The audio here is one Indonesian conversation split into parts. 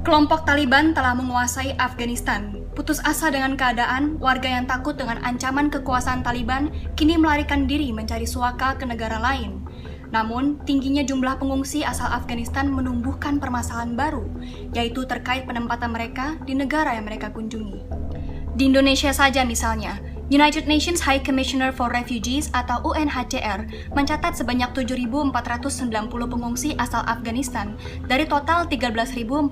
Kelompok Taliban telah menguasai Afghanistan. Putus asa dengan keadaan, warga yang takut dengan ancaman kekuasaan Taliban kini melarikan diri mencari suaka ke negara lain. Namun, tingginya jumlah pengungsi asal Afghanistan menumbuhkan permasalahan baru, yaitu terkait penempatan mereka di negara yang mereka kunjungi. Di Indonesia saja misalnya, United Nations High Commissioner for Refugees atau UNHCR mencatat sebanyak 7.490 pengungsi asal Afghanistan dari total 13.416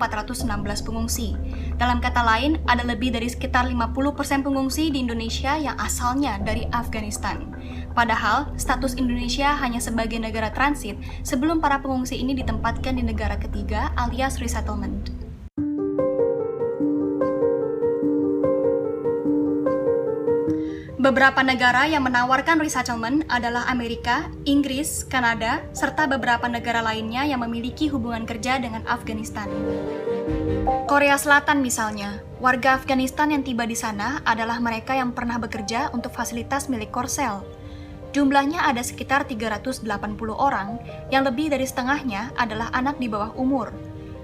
pengungsi. Dalam kata lain, ada lebih dari sekitar 50% pengungsi di Indonesia yang asalnya dari Afghanistan. Padahal, status Indonesia hanya sebagai negara transit sebelum para pengungsi ini ditempatkan di negara ketiga alias resettlement. Beberapa negara yang menawarkan resettlement adalah Amerika, Inggris, Kanada, serta beberapa negara lainnya yang memiliki hubungan kerja dengan Afghanistan. Korea Selatan misalnya, warga Afghanistan yang tiba di sana adalah mereka yang pernah bekerja untuk fasilitas milik Korsel. Jumlahnya ada sekitar 380 orang, yang lebih dari setengahnya adalah anak di bawah umur.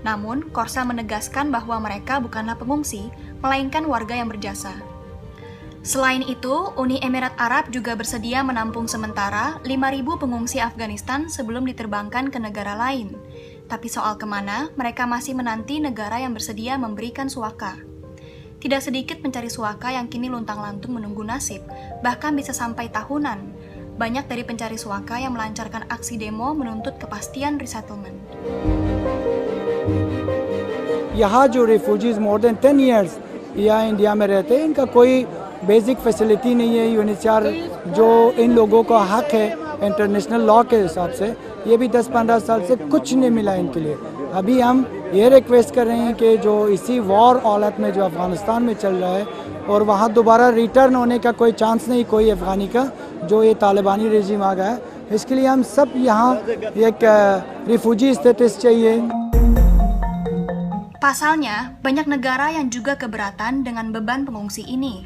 Namun, Korsel menegaskan bahwa mereka bukanlah pengungsi, melainkan warga yang berjasa. Selain itu, Uni Emirat Arab juga bersedia menampung sementara 5.000 pengungsi Afghanistan sebelum diterbangkan ke negara lain. Tapi soal kemana, mereka masih menanti negara yang bersedia memberikan suaka. Tidak sedikit pencari suaka yang kini luntang-lantung menunggu nasib, bahkan bisa sampai tahunan. Banyak dari pencari suaka yang melancarkan aksi demo menuntut kepastian resettlement. यहाँ जो refugees more than 10 years या इंडिया में रहते हैं, इनका कोई basic facility नहीं है। यूएनएचसीआर जो इन लोगों का हक है इंटरनेशनल लॉ के हिसाब से, ये भी 10-15 साल से कुछ नहीं मिला इनके लिए। अभी हम ये रिक्वेस्ट कर रहे हैं कि जो इसी वॉर हालत में जो अफ़गानिस्तान में चल रहा है और वहाँ दोबारा रिटर्न होने का कोई चांस नहीं कोई अफ़गानी का, जो ये तालिबानी रेजिम आ गया है, इसके लिए हम सब यहाँ एक रिफ्यूजी स्टेटस चाहिए। Pasalnya, banyak negara yang juga keberatan dengan beban pengungsi ini.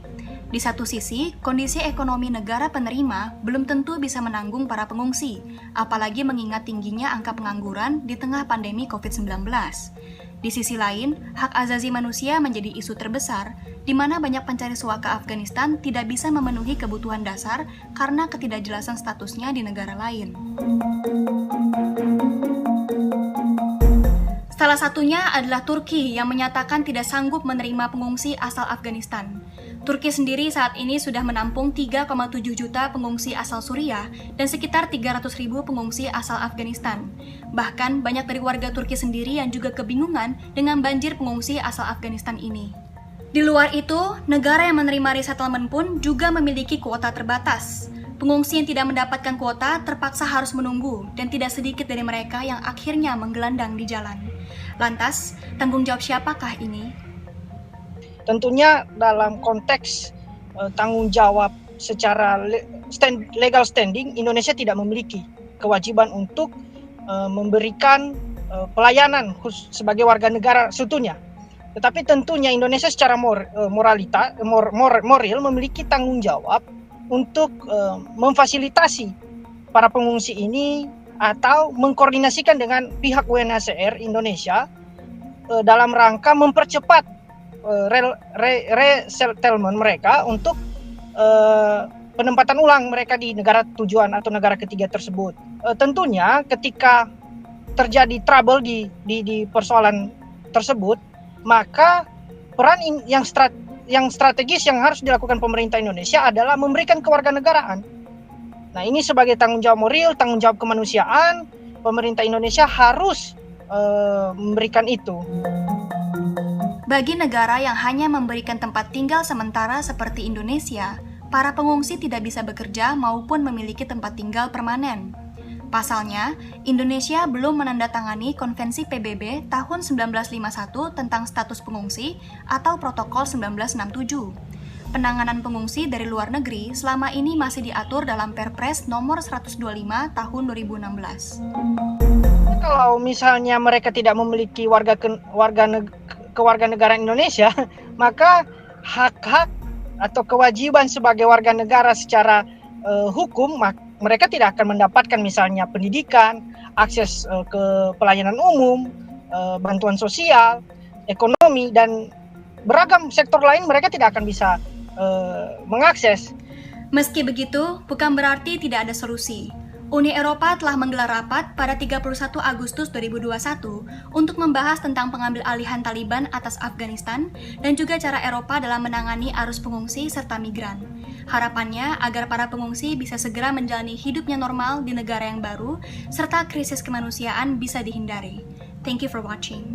Di satu sisi, kondisi ekonomi negara penerima belum tentu bisa menanggung para pengungsi, apalagi mengingat tingginya angka pengangguran di tengah pandemi COVID-19. Di sisi lain, hak asasi manusia menjadi isu terbesar, di mana banyak pencari suaka Afghanistan tidak bisa memenuhi kebutuhan dasar karena ketidakjelasan statusnya di negara lain. Salah satunya adalah Turki yang menyatakan tidak sanggup menerima pengungsi asal Afghanistan. Turki sendiri saat ini sudah menampung 3,7 juta pengungsi asal Suriah dan sekitar 300.000 pengungsi asal Afghanistan. Bahkan banyak dari warga Turki sendiri yang juga kebingungan dengan banjir pengungsi asal Afghanistan ini. Di luar itu, negara yang menerima resettlement pun juga memiliki kuota terbatas. Pengungsi yang tidak mendapatkan kuota terpaksa harus menunggu dan tidak sedikit dari mereka yang akhirnya menggelandang di jalan. Lantas, tanggung jawab siapakah ini? Tentunya dalam konteks tanggung jawab secara legal standing, Indonesia tidak memiliki kewajiban untuk memberikan pelayanan sebagai warga negara seutuhnya. Tetapi tentunya Indonesia secara moral memiliki tanggung jawab untuk memfasilitasi para pengungsi ini atau mengkoordinasikan dengan pihak UNHCR Indonesia dalam rangka mempercepat resettlement mereka untuk penempatan ulang mereka di negara tujuan atau negara ketiga tersebut. Tentunya ketika terjadi trouble di persoalan tersebut, maka peran yang strategis yang harus dilakukan pemerintah Indonesia adalah memberikan kewarganegaraan. Nah, ini sebagai tanggung jawab moral, tanggung jawab kemanusiaan, pemerintah Indonesia harus memberikan itu. Bagi negara yang hanya memberikan tempat tinggal sementara seperti Indonesia, para pengungsi tidak bisa bekerja maupun memiliki tempat tinggal permanen. Pasalnya, Indonesia belum menandatangani Konvensi PBB tahun 1951 tentang status pengungsi atau Protokol 1967. Penanganan pengungsi dari luar negeri selama ini masih diatur dalam Perpres nomor 125 tahun 2016. Kalau misalnya mereka tidak memiliki kewarganegaraan Indonesia, maka hak-hak atau kewajiban sebagai warga negara secara hukum, mereka tidak akan mendapatkan misalnya pendidikan, akses ke pelayanan umum, bantuan sosial, ekonomi, dan beragam sektor lain mereka tidak akan bisa mengakses. Meski begitu, bukan berarti tidak ada solusi. Uni Eropa telah menggelar rapat pada 31 Agustus 2021 untuk membahas tentang pengambil alihan Taliban atas Afghanistan dan juga cara Eropa dalam menangani arus pengungsi serta migran. Harapannya agar para pengungsi bisa segera menjalani hidupnya normal di negara yang baru serta krisis kemanusiaan bisa dihindari. Thank you for watching.